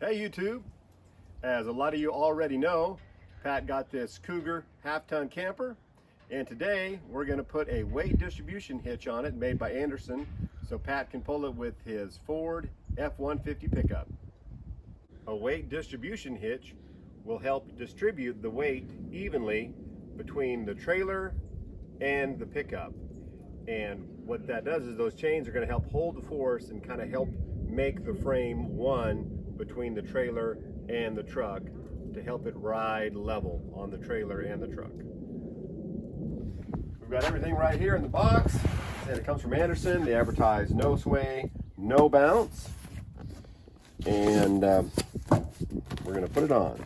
Hey YouTube, as a lot of you already know, Pat got this Cougar half-ton camper, and today we're going to put a weight distribution hitch on it made by Anderson so Pat can pull it with his Ford F-150 pickup. A weight distribution hitch will help distribute the weight evenly between the trailer and the pickup. And what that does is those chains are going to help hold the force and kind of help make the frame one between the trailer and the truck to help it ride level on the trailer and the truck. We've got everything right here in the box, and it comes from Anderson. They advertise no sway, no bounce, and we're going to put it on.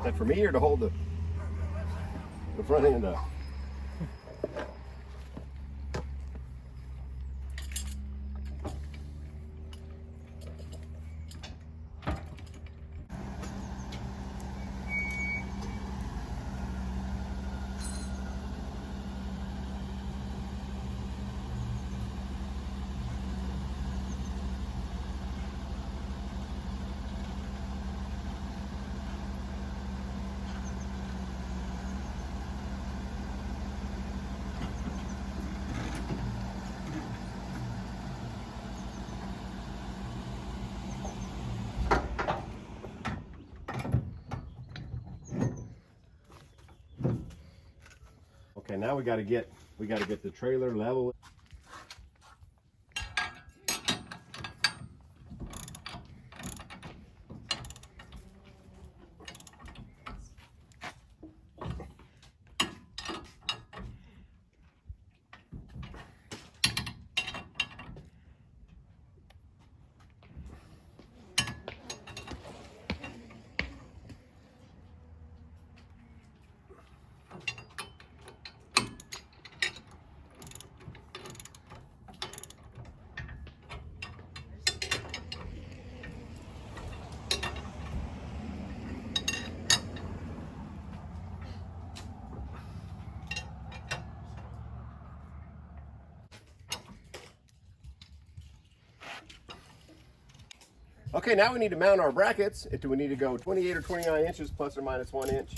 Is that for me or to hold the front end up? Okay, now we got to get the trailer level. Okay, now we need to mount our brackets. Do we need to go 28 or 29 inches plus or minus 1 inch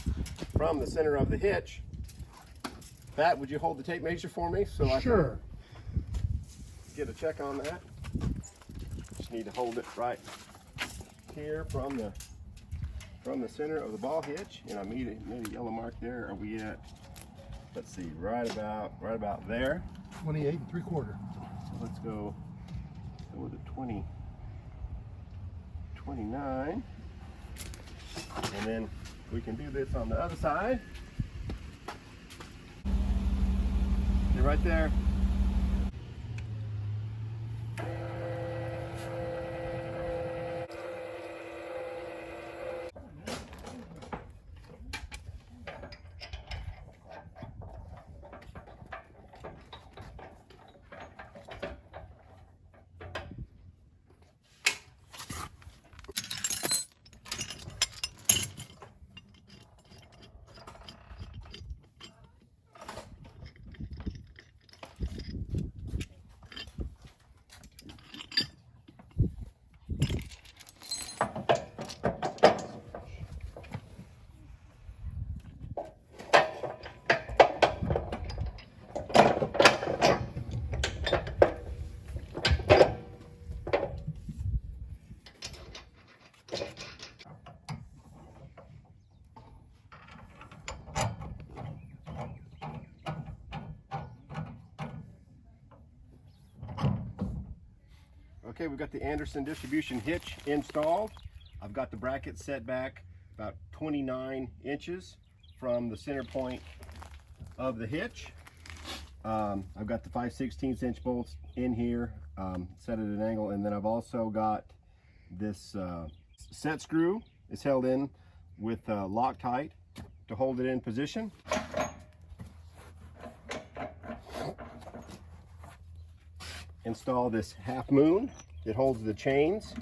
from the center of the hitch? Pat, would you hold the tape measure for me so I can get a check on that? Just need to hold it right here from the center of the ball hitch, and I made a yellow mark there. Are we at? Let's see, right about there. 28 3/4. So let's go with a 29, and then we can do this on the other side. You're right there. Okay, we've got the Anderson distribution hitch installed. I've got the bracket set back about 29 inches from the center point of the hitch. I've got the 5/16 inch bolts in here, set at an angle, and then I've also got this set screw is held in with Loctite to hold it in position. Install this half moon. It holds the chains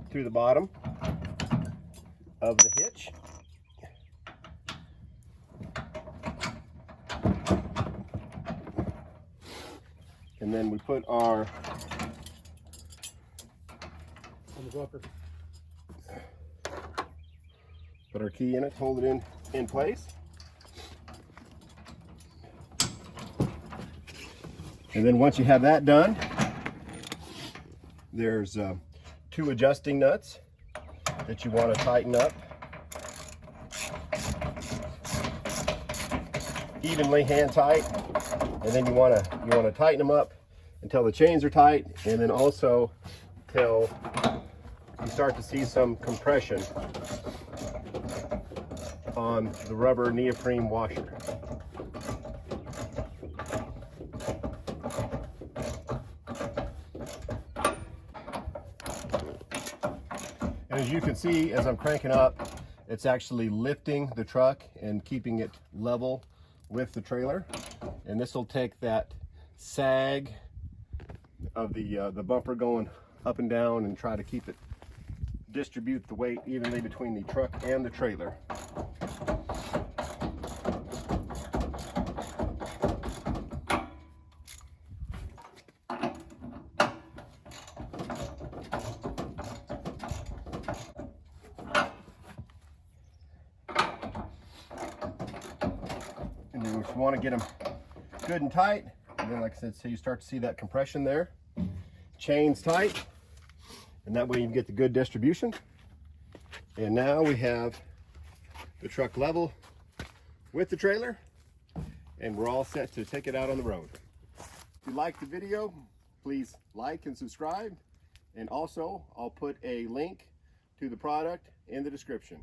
through the bottom of the hitch. And then we put our key in it, hold it in place. And then once you have that done, there's 2 adjusting nuts that you want to tighten up evenly, hand tight, and then you want to tighten them up until the chains are tight, and then also till you start to see some compression on the rubber neoprene washer. And as you can see, as I'm cranking up, It's actually lifting the truck and keeping it level with the trailer. And this will take that sag of the bumper going up and down and try to keep it, distribute the weight evenly between the truck and the trailer. And you just want to get them good and tight. And then, like I said, so you start to see that compression there. Chains tight, and that way you get the good distribution. And now we have the truck level with the trailer, and we're all set to take it out on the road. If you like the video, please like and subscribe. And also, I'll put a link to the product in the description.